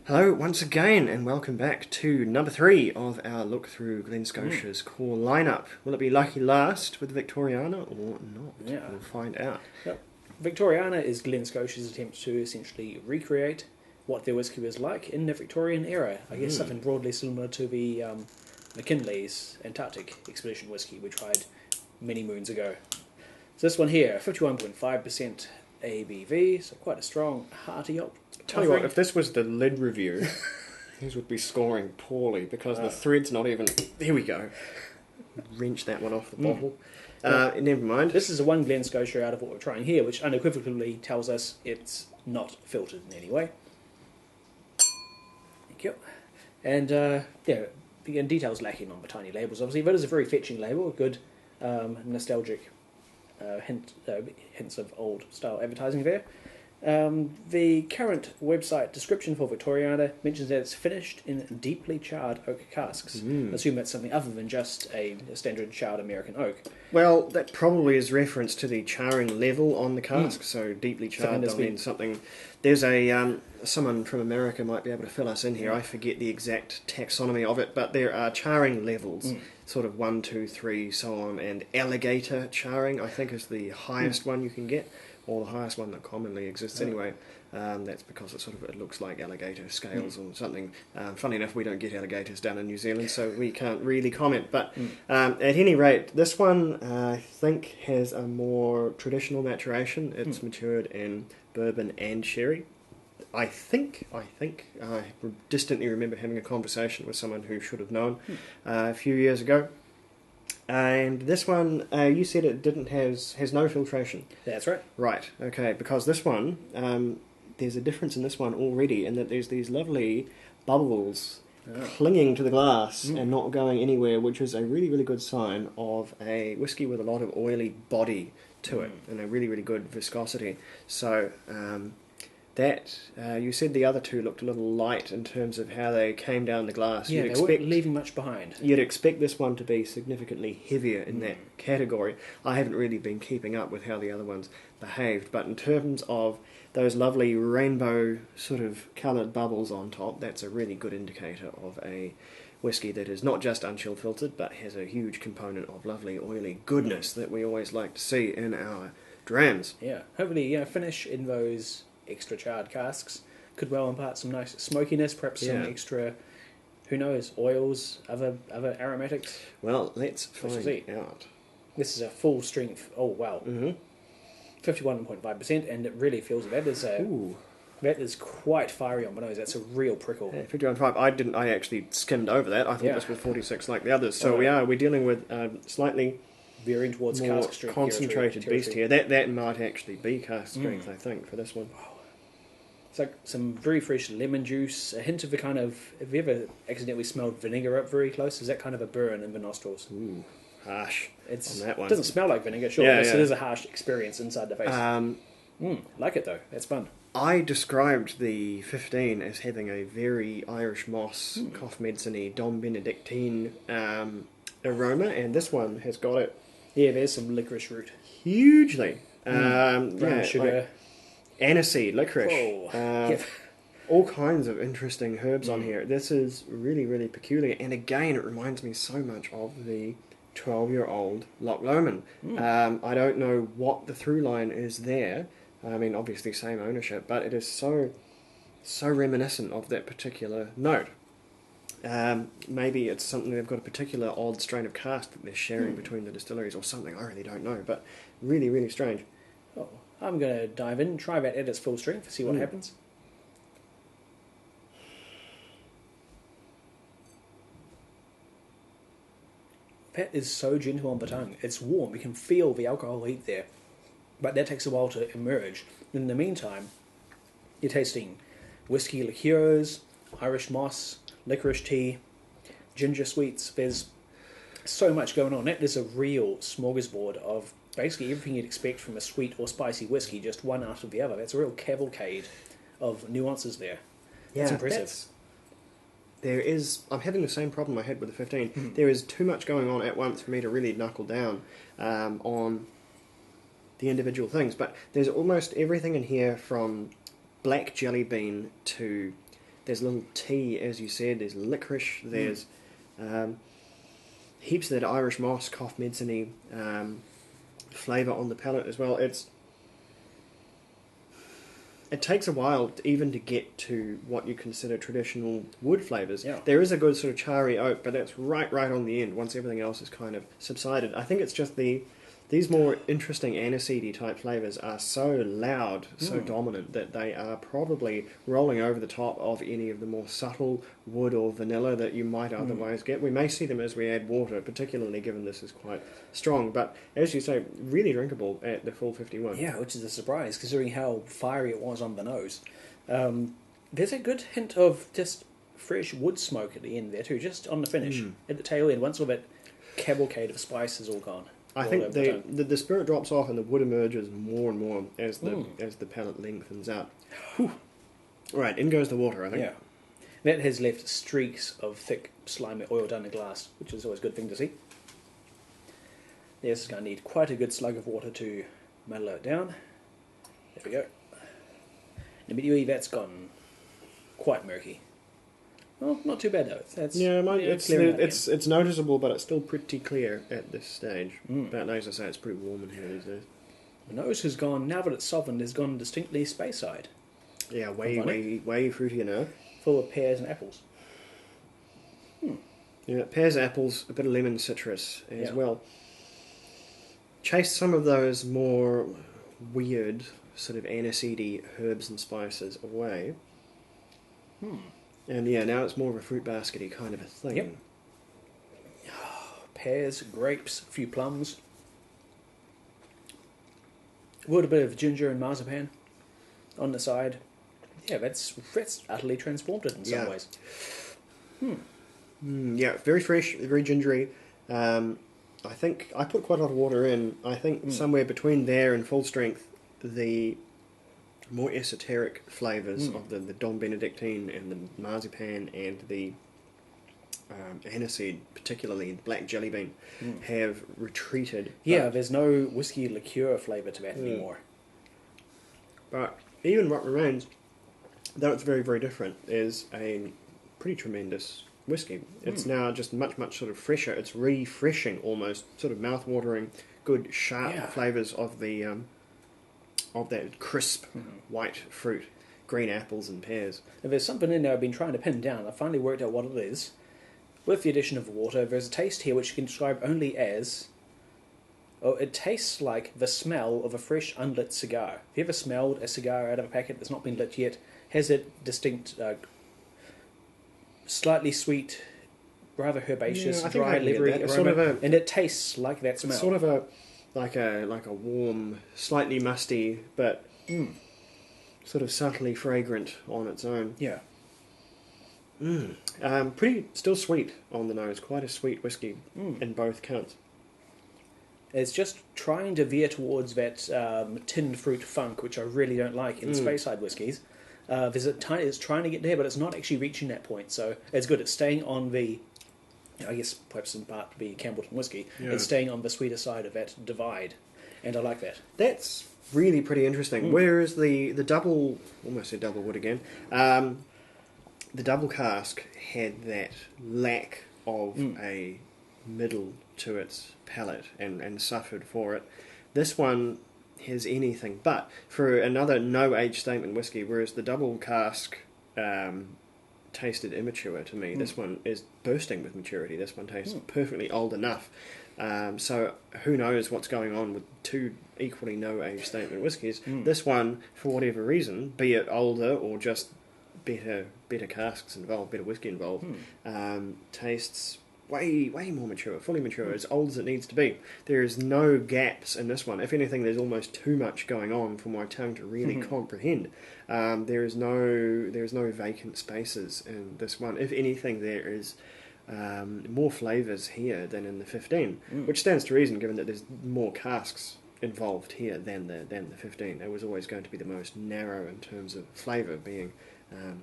Hello once again and welcome back to number 3 of our look through Glen Scotia's core lineup. Will it be lucky last with Victoriana or not? Yeah. We'll find out. Yep. Victoriana is Glen Scotia's attempt to essentially recreate what their whisky was like in the Victorian era. I guess something broadly similar to the McKinley's Antarctic expedition whisky we tried many moons ago. So this one here, 51.5% ABV, so quite a strong, hearty Tell you what, if this was the lid review, these would be scoring poorly because the thread's not even... There we go. Wrench that one off the bottle. Never mind. This is a one Glen Scotia out of what we're trying here, which unequivocally tells us it's not filtered in any way. Thank you. And, again, details lacking on the tiny labels, obviously, but it's a very fetching label, a good nostalgic hints of old-style advertising there. The current website description for Victoriana mentions that it's finished in deeply charred oak casks. I assume that's something other than just a standard charred American oak. Well, that probably is reference to the charring level on the cask, so deeply charred, I mean something... There's a... someone from America might be able to fill us in here. I forget the exact taxonomy of it, but there are charring levels, sort of 1, 2, 3, so on, and alligator charring, I think, is the highest one you can get. Or the highest one that commonly exists anyway. That's because it looks like alligator scales or something. Funny enough, we don't get alligators down in New Zealand, so we can't really comment. But at any rate, this one I think has a more traditional maturation. It's matured in bourbon and sherry. I distantly remember having a conversation with someone who should have known a few years ago. And this one, you said it has no filtration. That's right. Right, okay, because this one, there's a difference in this one already in that there's these lovely bubbles clinging to the glass and not going anywhere, which is a really, really good sign of a whisky with a lot of oily body to it and a really, really good viscosity. So... you said the other two looked a little light in terms of how they came down the glass. Yeah, they weren't leaving much behind. You'd expect this one to be significantly heavier in that category. I haven't really been keeping up with how the other ones behaved, but in terms of those lovely rainbow sort of coloured bubbles on top, that's a really good indicator of a whisky that is not just unchill filtered, but has a huge component of lovely oily goodness that we always like to see in our drams. Yeah, hopefully, finish in those extra charred casks could well impart some nice smokiness, perhaps some extra, who knows, oils, other aromatics. Well, let's find out. This is a full strength. Oh wow, 51.5%, and it really feels that is quite fiery on my nose. That's a real prickle. Yeah, 51.5. I actually skimmed over that. I thought this was 46 like the others. So we're dealing with slightly veering towards more cask strength concentrated beast here. That might actually be cask strength, I think, for this one. It's like some very fresh lemon juice, a hint of the kind of... Have you ever accidentally smelled vinegar up very close? Is that kind of a burn in the nostrils? Ooh, harsh on that one. It doesn't smell like vinegar, sure, but it is a harsh experience inside the face. Like it though, that's fun. I described the 15 as having a very Irish moss, cough medicine-y, Dom Benedictine aroma, and this one has got it. Yeah, there's some licorice root. Hugely. Brown sugar. Like aniseed, licorice. All kinds of interesting herbs on here. This is really, really peculiar. And again, it reminds me so much of the 12-year-old Loch Lomond. I don't know what the through line is there. I mean, obviously same ownership, but it is so reminiscent of that particular note. Maybe it's something they've got a particular odd strain of cask that they're sharing between the distilleries or something. I really don't know, but really, really strange. Oh, I'm going to dive in, try that at its full strength, see what happens. That is so gentle on the tongue. It's warm. You can feel the alcohol heat there. But that takes a while to emerge. In the meantime, you're tasting whiskey liqueurs, Irish moss, licorice tea, ginger sweets. There's so much going on. That is a real smorgasbord of basically everything you'd expect from a sweet or spicy whiskey, just one after the other. That's a real cavalcade of nuances there. That's impressive. I'm having the same problem I had with the 15. There is too much going on at once for me to really knuckle down on the individual things, but there's almost everything in here from black jelly bean to There's a little tea, as you said. There's licorice. There's heaps of that Irish moss, cough medicine-y flavour on the palate as well. It takes a while even to get to what you consider traditional wood flavours. Yeah. There is a good sort of charry oak, but that's right on the end once everything else is kind of subsided. I think it's just these more interesting aniseedy type flavours are so loud, so dominant, that they are probably rolling over the top of any of the more subtle wood or vanilla that you might otherwise get. We may see them as we add water, particularly given this is quite strong, but as you say, really drinkable at the full 51. Yeah, which is a surprise considering how fiery it was on the nose. There's a good hint of just fresh wood smoke at the end there too, just on the finish, at the tail end, once all that cavalcade of spice is all gone. I think the spirit drops off and the wood emerges more and more as the palate lengthens out. Whew. Right, in goes the water, I think. Yeah. That has left streaks of thick, slimy oil down the glass, which is always a good thing to see. This is going to need quite a good slug of water to mellow it down. There we go. Immediately that's gone quite murky. Well, not too bad though. It's noticeable, but it's still pretty clear at this stage. But as I say, it's pretty warm in here these days. The nose has gone, now that it's softened, has gone distinctly Speyside. Yeah, way fruitier now. Full of pears and apples. Yeah, pears, apples, a bit of lemon citrus as well. Chase some of those more weird sort of aniseedy herbs and spices away. And yeah, now it's more of a fruit baskety kind of a thing. Yep. Pears, grapes, a few plums. A little bit of ginger and marzipan on the side. Yeah, that's utterly transformed it in some ways. Yeah, very fresh, very gingery. I think I put quite a lot of water in. I think somewhere between there and full strength, the more esoteric flavours of the Don Benedictine and the marzipan and the aniseed, particularly black jelly bean, have retreated. Yeah, there's no whiskey liqueur flavour to that anymore. But even what remains, though it's very, very different, is a pretty tremendous whiskey. It's now just much sort of fresher. It's refreshing almost, sort of mouth-watering, good sharp flavours of the of that crisp white fruit, green apples and pears. And there's something in there I've been trying to pin down. I finally worked out what it is. With the addition of water, there's a taste here which you can describe only as... Oh, it tastes like the smell of a fresh unlit cigar. Have you ever smelled a cigar out of a packet that's not been lit yet? Has it distinct, slightly sweet, rather herbaceous, dry, livery aroma, sort of and it tastes like that smell. It's sort of like a warm, slightly musty, but sort of subtly fragrant on its own. Yeah. Pretty still sweet on the nose. Quite a sweet whiskey in both counts. It's just trying to veer towards that tinned fruit funk, which I really don't like in Speyside whiskies. It's trying to get there, but it's not actually reaching that point. So it's good. It's staying on the, I guess perhaps in part to be Campbellton whiskey, it's staying on the sweeter side of that divide, and I like that. That's really pretty interesting. Whereas the double, almost said double wood again, the double cask had that lack of a middle to its palate and suffered for it. This one has anything but. For another no-age statement whiskey, whereas the double cask tasted immature to me, this one is bursting with maturity. This one tastes perfectly old enough. So who knows what's going on with two equally no-age statement whiskies. This one, for whatever reason, be it older or just better casks involved, better whiskey involved, tastes way more mature, fully mature, as old as it needs to be. There is no gaps in this one. If anything, there's almost too much going on for my tongue to really comprehend. There is no vacant spaces in this one. If anything, there is more flavours here than in the 15, which stands to reason given that there's more casks involved here than the 15. It was always going to be the most narrow in terms of flavour, being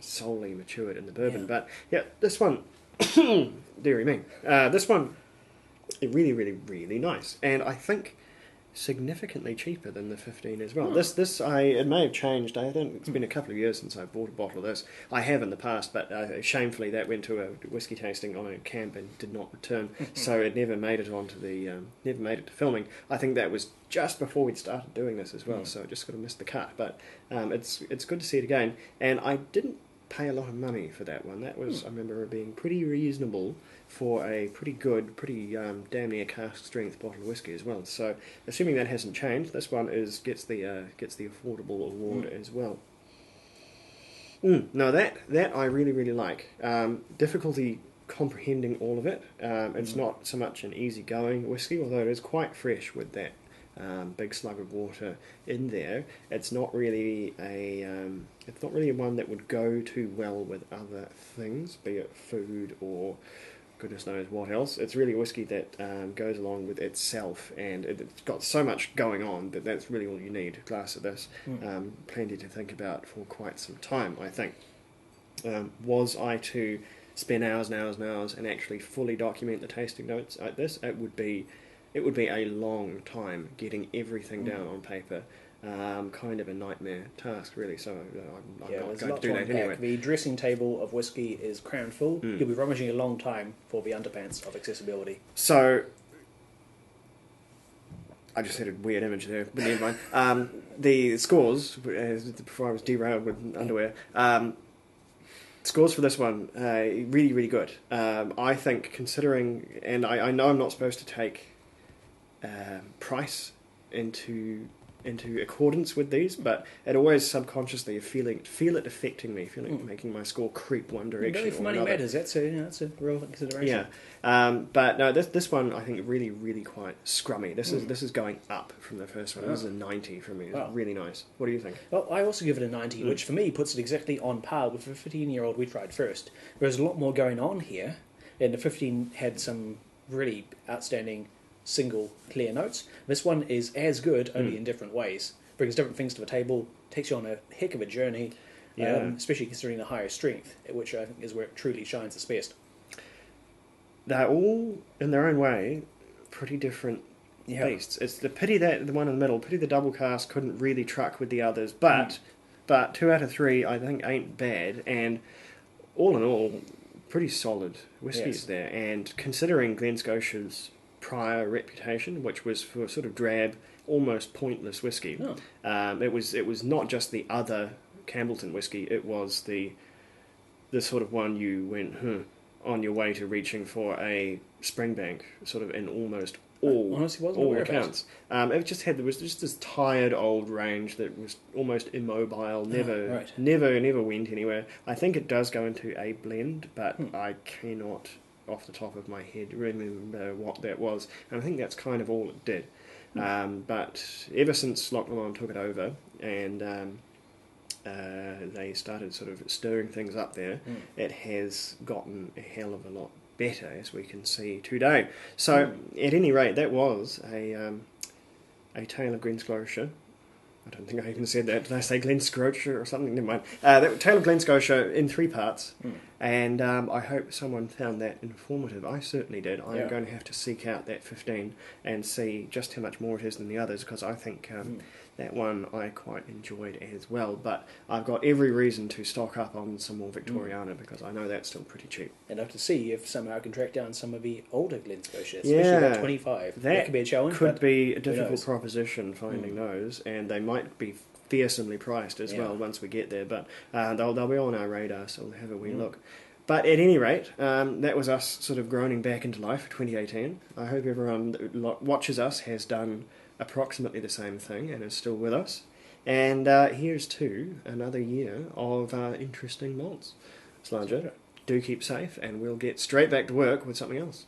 solely matured in the bourbon. But yeah, this one, dearie me, this one, really nice. And I think significantly cheaper than the 15 as well. It may have changed. I think it's been a couple of years since I bought a bottle of this. I have in the past, but shamefully that went to a whiskey tasting on a camp and did not return, so it never made it onto never made it to filming. I think that was just before we'd started doing this as well, so I just sort of missed the cut. But it's good to see it again, and I didn't pay a lot of money for that one. That was I remember it being pretty reasonable for a pretty good, pretty damn near cask strength bottle of whiskey as well. So, assuming that hasn't changed, this one gets the affordable award as well. No, that I really like. Difficulty comprehending all of it. It's not so much an easygoing whiskey, although it is quite fresh with that big slug of water in there. It's not really one that would go too well with other things, be it food or goodness knows what else. It's really a whiskey that goes along with itself, and it's got so much going on that that's really all you need. A glass of this, plenty to think about for quite some time, I think. Was I to spend hours and hours and hours and actually fully document the tasting notes like this, it would be a long time getting everything down on paper. Kind of a nightmare task, really, so I'm not going to do that anyway. The dressing table of whiskey is crammed full. You'll be rummaging a long time for the underpants of accessibility. So, I just had a weird image there, but never mind. The scores, before I was derailed with underwear, scores for this one, really, really good. I think, considering, and I know I'm not supposed to take price into accordance with these, but it always subconsciously feel it affecting me, making my score creep one direction if money matters, that's a relevant consideration. Yeah, but no, this one I think really, really quite scrummy. This is going up from the first one. This is a 90 for me. It's really nice. What do you think? Well, I also give it a 90, which for me puts it exactly on par with the 15-year-old we tried first. There's a lot more going on here, and the 15 had some really outstanding single clear notes. This one is as good, only in different ways. Brings different things to the table, takes you on a heck of a journey, especially considering the higher strength, which I think is where it truly shines its best. They're all, in their own way, pretty different beasts. It's the pity that the one in the middle, the double cask couldn't really truck with the others, but 2 out of 3 I think ain't bad, and all in all, pretty solid whiskies there. And considering Glen Scotia's prior reputation, which was for sort of drab, almost pointless whiskey. It was not just the other Campbellton whiskey, it was the sort of one you went on your way to reaching for a Springbank, sort of in almost all accounts. There was just this tired old range that was almost immobile, never went anywhere. I think it does go into a blend, but I cannot off the top of my head remember what that was, and I think that's kind of all it did. But ever since Loch Lomond took it over and they started sort of stirring things up there, it has gotten a hell of a lot better, as we can see today. So at any rate, that was a Tale of Glen Scotia. I don't think I even said that. Did I say Glen Scotia or something? Never mind. That Tale of Glen Scotia in 3 parts, and I hope someone found that informative. I certainly did. I'm going to have to seek out that 15 and see just how much more it is than the others, because I think that one I quite enjoyed as well. But I've got every reason to stock up on some more Victoriana, because I know that's still pretty cheap. And I have to see if somehow I can track down some of the older Glen Scotia, especially about 25. That could be a challenge. Could be a difficult proposition finding those, and they might be fearsomely priced as well once we get there. But they'll be on our radar, so we'll have a wee look. But at any rate, that was us sort of groaning back into life for 2018. I hope everyone that watches us has done approximately the same thing and is still with us. And here's to another year of interesting malts. Slanger, do keep safe, and we'll get straight back to work with something else.